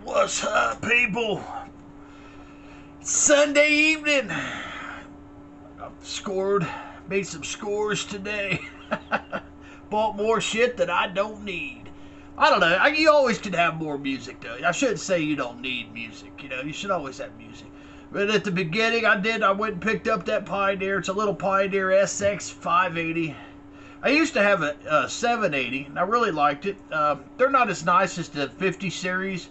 What's up, people? Sunday evening. Made some scores today. Bought more shit that I don't need. I don't know. You always can have more music, though. I shouldn't say you don't need music. You know, you should always have music. But at the beginning, I went and picked up that Pioneer. It's a little Pioneer SX 580. I used to have a 780, and I really liked it. They're not as nice as the 50 series.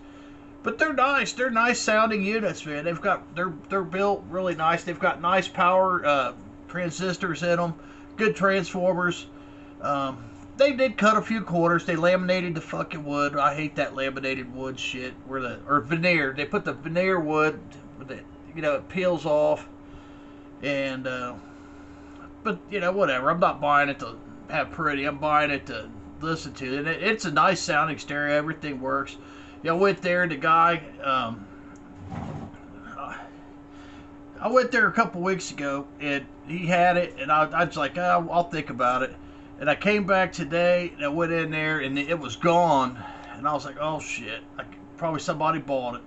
But they're nice. They're nice sounding units, man. They're built really nice. They've got nice power transistors in them, good transformers. They did cut a few corners. They laminated the fucking wood. I hate that laminated wood shit. Or veneer. They put the veneer wood, it peels off. And but whatever. I'm not buying it to have pretty. I'm buying it to listen to. And it's a nice sounding stereo. Everything works. I went there, the guy, I went there a couple weeks ago, and he had it, and I was like, oh, I'll think about it. And I came back today, and I went in there, and it was gone. And I was like, oh, shit. Probably somebody bought it.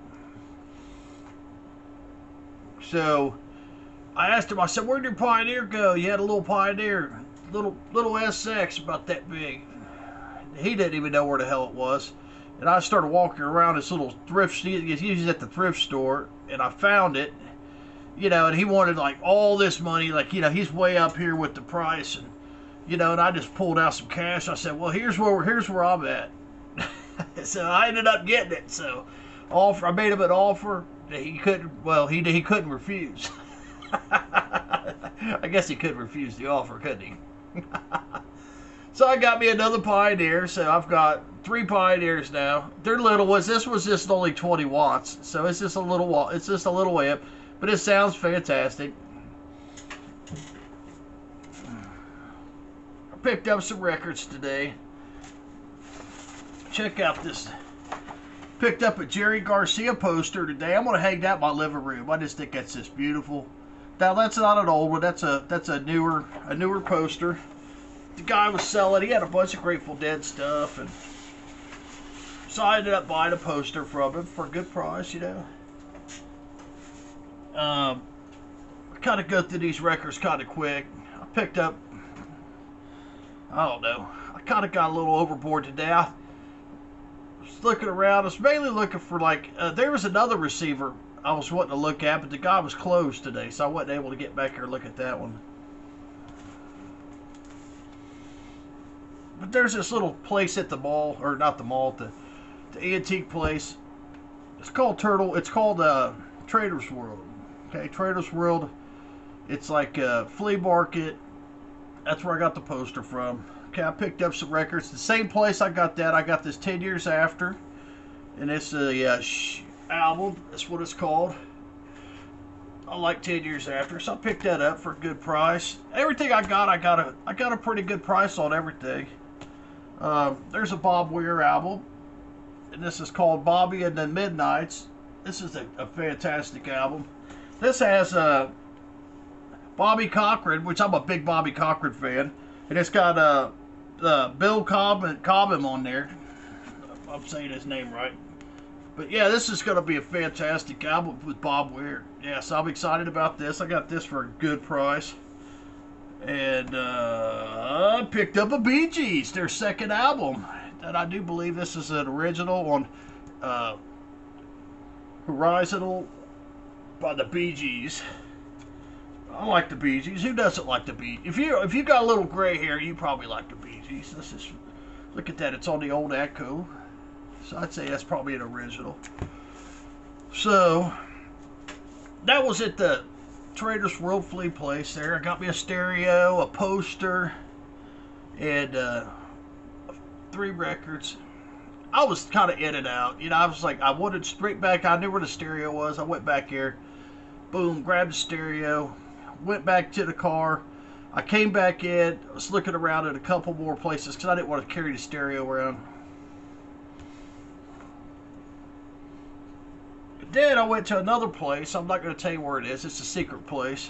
So I asked him, I said, where'd your Pioneer go? You had a little Pioneer, little SX about that big. He didn't even know where the hell it was. And I started walking around this little thrift. He's usually at the thrift store, and I found it. And he wanted like all this money, like he's way up here with the price, and and I just pulled out some cash. I said, well, here's where I'm at. So I ended up getting it. So I made him an offer that he couldn't refuse. I guess he couldn't refuse the offer, couldn't he? So I got me another Pioneer. So I've got 3 Pioneers now. They're little ones. This was just only 20 watts, so it's just a little amp, but it sounds fantastic. I picked up some records today. Check out this. Picked up a Jerry Garcia poster today. I'm gonna hang that in my living room. I just think that's just beautiful. Now that's not an old one. That's a newer poster. The guy was selling. He had a bunch of Grateful Dead stuff, and so I ended up buying a poster from him for a good price, I kind of go through these records kind of quick. I picked up, I don't know, I kind of got a little overboard today. I was looking around. I was mainly looking for there was another receiver I was wanting to look at, but the guy was closed today, so I wasn't able to get back here and look at that one. But there's this little place at the mall, or not the mall, the antique place. It's called Trader's World. Okay, Trader's World. It's like a flea market. That's where I got the poster from. Okay, I picked up some records. The same place I got that. I got this 10 Years After. And it's a album. That's what it's called. I like 10 Years After. So I picked that up for a good price. Everything I got a pretty good price on everything. There's a Bob Weir album, and this is called Bobby and the Midnights. This is a fantastic album. This has Bobby Cochran, which I'm a big Bobby Cochran fan, and it's got Bill Cobham on there. I'm saying his name right. But yeah, this is going to be a fantastic album with Bob Weir. Yeah, so I'm excited about this. I got this for a good price. And I picked up a Bee Gees, their second album. And I do believe this is an original on Horizontal by the Bee Gees. I like the Bee Gees. Who doesn't like the Bee Gees? If you got a little gray hair, you probably like the Bee Gees. Look at that. It's on the old Echo. So I'd say that's probably an original. So that was at the Trader's World flea place there. I got me a stereo, a poster, and 3 records. I was kind of in and out. I was like, I wanted straight back. I knew where the stereo was. I went back here. Boom, grabbed the stereo. Went back to the car. I came back in. I was looking around at a couple more places because I didn't want to carry the stereo around. Then I went to another place. I'm not going to tell you where it is. It's a secret place.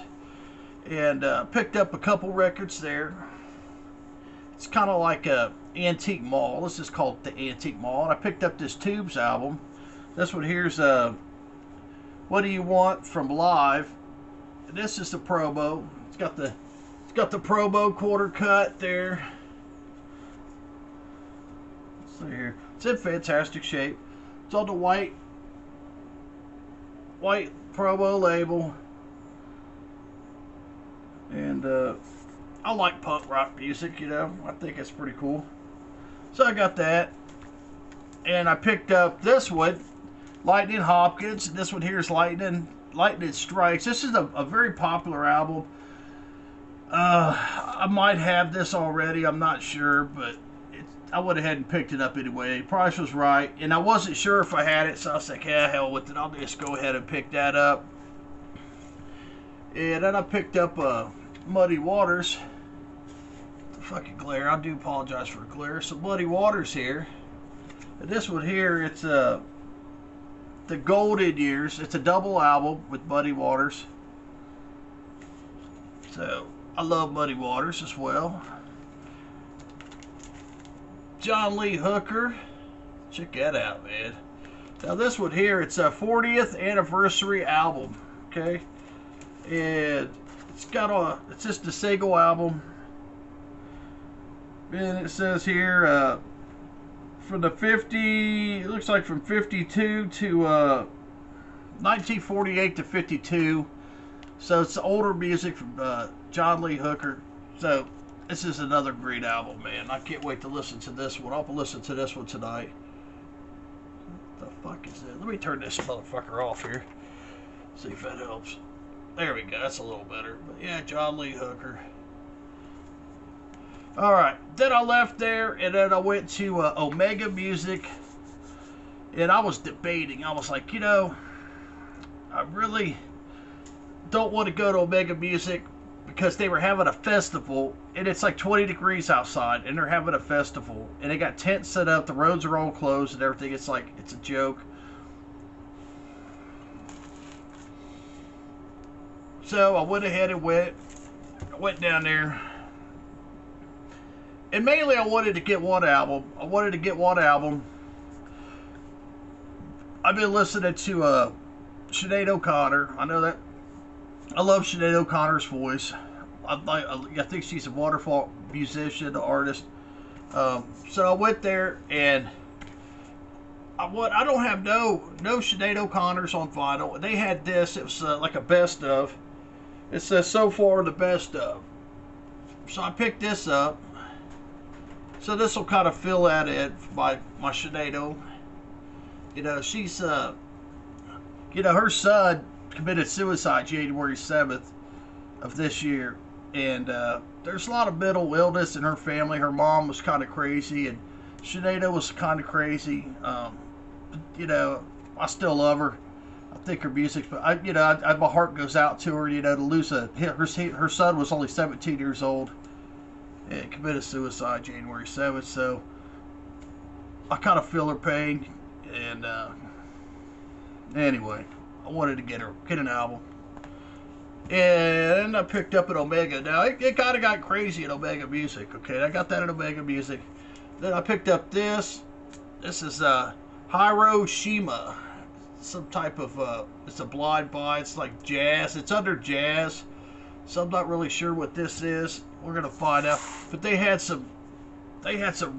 And picked up a couple records there. It's kind of like a antique mall. This is called the Antique Mall. And I picked up this Tubes album. This one here's What Do You Want from Live. And this is the promo. It's got the promo quarter cut there. Let's see here. It's in fantastic shape. It's on the white promo label. And I like punk rock music, you know. I think it's pretty cool. So I got that. And I picked up this one, Lightning Hopkins. This one here is Lightning Strikes. This is a very popular album. I might have this already, I'm not sure, but I went ahead and picked it up anyway. The price was right, and I wasn't sure if I had it, so I was like, yeah, hell with it. I'll just go ahead and pick that up. And then I picked up Muddy Waters. The fucking glare. I do apologize for the glare. So Muddy Waters here. And this one here, it's the Golden Years. It's a double album with Muddy Waters. So I love Muddy Waters as well. John Lee Hooker. Check that out, man. Now this one here, it's a 40th anniversary album. Okay. And it's just a single album. And it says here, from the 50, it looks like from 52 to 1948 to 52. So it's older music from John Lee Hooker. So this is another great album, man. I can't wait to listen to this one. I'll listen to this one tonight. What the fuck is that? Let me turn this motherfucker off here. See if that helps. There we go. That's a little better. But yeah, John Lee Hooker. Alright. Then I left there, and then I went to Omega Music. And I was debating. I was like, you know, I really don't want to go to Omega Music because they were having a festival, and it's like 20 degrees outside, and they're having a festival, and they got tents set up, the roads are all closed and everything. It's like, it's a joke. So I went ahead and went down there, and mainly I wanted to get one album. I've been listening to Sinead O'Connor. I know that. I love Sinead O'Connor's voice. I think she's a wonderful musician, artist. So I went there, and I don't have no Sinead O'Connor's on vinyl. They had this. It was like a best of. It says so far the best of. So I picked this up. So this will kind of fill that in by my Sinead O. You know, she's you know, her son committed suicide January 7th of this year, and there's a lot of mental illness in her family. Her mom was kind of crazy, and Sinead was kind of crazy. You know, I still love her. I think her music, but my heart goes out to her. You know, to lose her son was only 17 years old and committed suicide January 7th. So I kind of feel her pain, and anyway. I wanted to get an album, and I picked up an Omega. Now it kind of got crazy at Omega Music. Okay, I got that at Omega Music. Then I picked up this. This is Hiroshima, some type of it's a blind buy. It's like jazz. It's under jazz, so I'm not really sure what this is. We're gonna find out. But they had some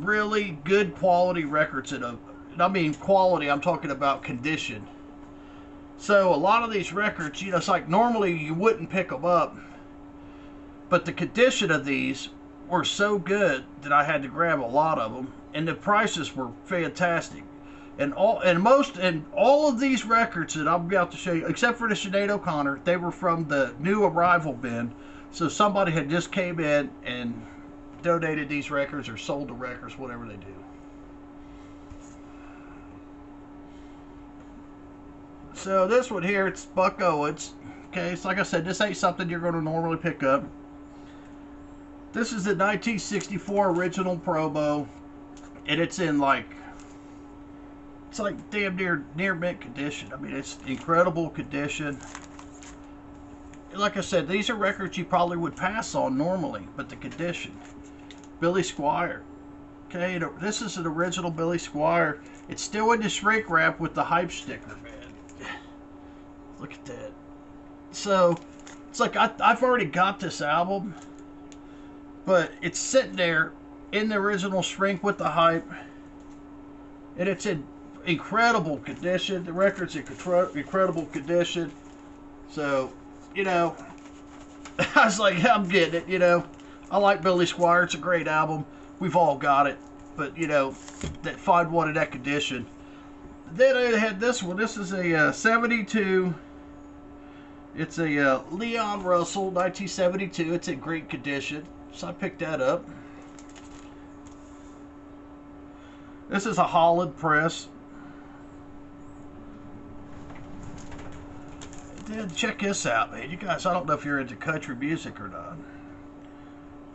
really good quality records in them. And I mean quality. I'm talking about condition. So a lot of these records, you know, it's like normally you wouldn't pick them up, but the condition of these were so good that I had to grab a lot of them, and the prices were fantastic. And all of these records that I'm about to show you, except for the Sinead O'Connor, they were from the new arrival bin. So somebody had just came in and donated these records or sold the records, whatever they do. So this one here, it's Buck Owens. Okay, so like I said, this ain't something you're going to normally pick up. This is the 1964 original promo, and it's in it's like damn near mint condition. I mean, it's incredible condition. Like I said, these are records you probably would pass on normally, but the condition. Billy Squier. Okay, this is an original Billy Squier. It's still in the shrink wrap with the hype sticker, man. Look at that. So, it's like I've already got this album, but it's sitting there in the original shrink with the hype, and it's in incredible condition. The record's in incredible condition. So, you know, I was like, I'm getting it, you know. I like Billy Squier. It's a great album. We've all got it. But, you know, that find one in that condition. Then I had this one. This is a 72. It's a Leon Russell, 1972. It's in great condition. So I picked that up. This is a Holland press. Then check this out, man. You guys, I don't know if you're into country music or not.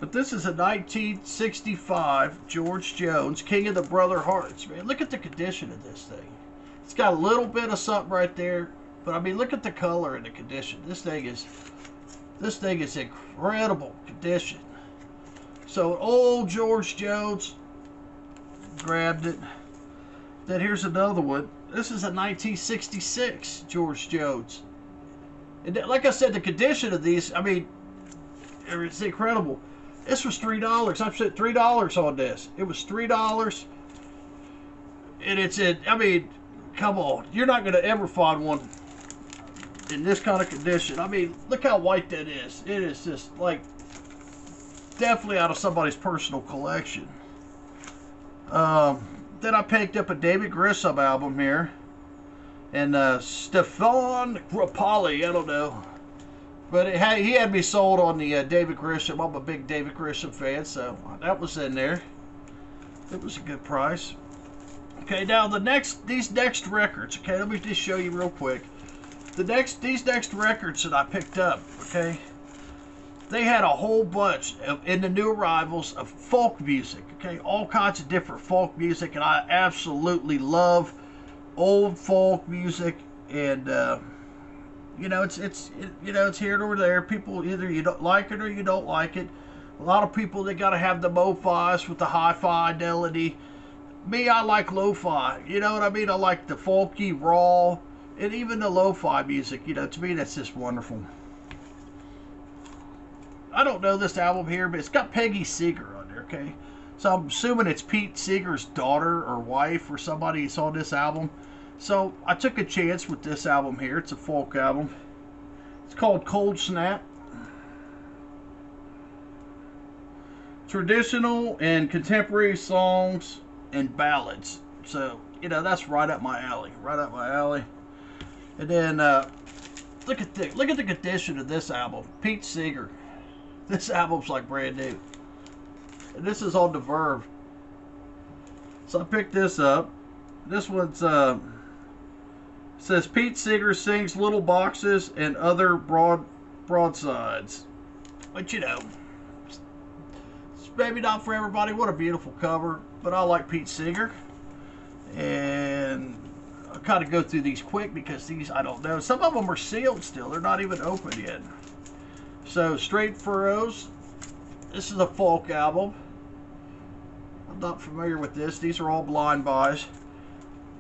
But this is a 1965 George Jones, King of the Brother Hearts, man. Look at the condition of this thing. It's got a little bit of something right there, but I mean, look at the color and the condition. This thing is incredible condition. So old George Jones, grabbed it. Then here's another one. This is a 1966 George Jones. And like I said, the condition of these, I mean, it's incredible. This was $3. I've spent $3 on this. It was $3. And it's in, I mean, come on. You're not going to ever find one in this kind of condition. I mean, look how white that is. It is just like definitely out of somebody's personal collection. Then I picked up a David Grisham album here. And Stefan Grappoli, I don't know. But he had me sold on the David Grisham. I'm a big David Grisham fan, so that was in there. It was a good price. Okay, now these next records. Okay, let me just show you real quick. These next records that I picked up. Okay, they had a whole bunch in the new arrivals of folk music. Okay, all kinds of different folk music, and I absolutely love old folk music. And you know, it's here or there. People, either you don't like it or you don't like it. A lot of people, they got to have the mo-fis with the hi-fi fidelity. Me, I like lo-fi. You know what I mean? I like the folky, raw, and even the lo-fi music. You know, to me, that's just wonderful. I don't know this album here, but it's got Peggy Seeger on there, okay? So I'm assuming it's Pete Seeger's daughter or wife or somebody that's on this album. So I took a chance with this album here. It's a folk album. It's called Cold Snap. Traditional and contemporary songs and ballads. So, you know, that's right up my alley. Right up my alley. And then look at the condition of this album. Pete Seeger. This album's like brand new. And this is on the Verve. So I picked this up. This one's says Pete Seeger sings Little Boxes and Other Broadsides. But you know, it's maybe not for everybody. What a beautiful cover. But I like Pete Seeger. And I'll kind of go through these quick because these, I don't know. Some of them are sealed still. They're not even open yet. So, Straight Furrows. This is a folk album. I'm not familiar with this. These are all blind buys.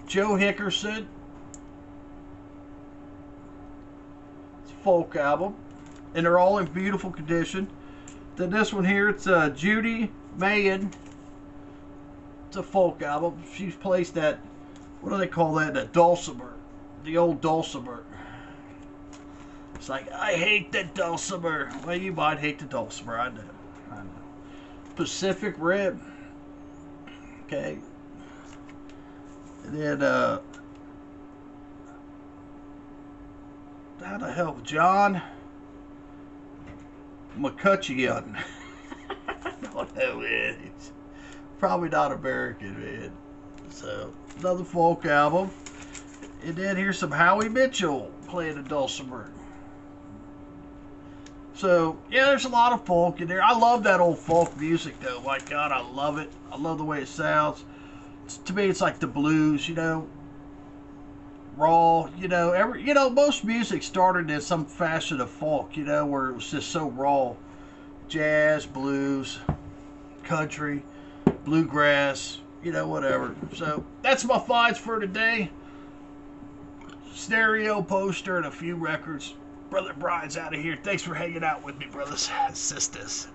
Joe Hickerson. It's a folk album. And they're all in beautiful condition. Then this one here, it's Judy Mayen. It's a folk album. She's placed that, what do they call that? That dulcimer. The old dulcimer. It's like, I hate the dulcimer. Well, you might hate the dulcimer. I know. Pacific Rim. Okay. And then, how the hell? John McCutcheon. I don't know, man. It's probably not American, man. So, another folk album. And then here's some Howie Mitchell playing the dulcimer. So, yeah, there's a lot of folk in there. I love that old folk music, though. My God, I love it. I love the way it sounds. To me, it's like the blues, you know. Raw, you know. Most music started in some fashion of folk, you know, where it was just so raw. Jazz, blues, country. bluegrass, whatever. So that's my finds for today. Stereo, poster, and a few records. Brother Brian's out of here. Thanks for hanging out with me, brothers and sisters.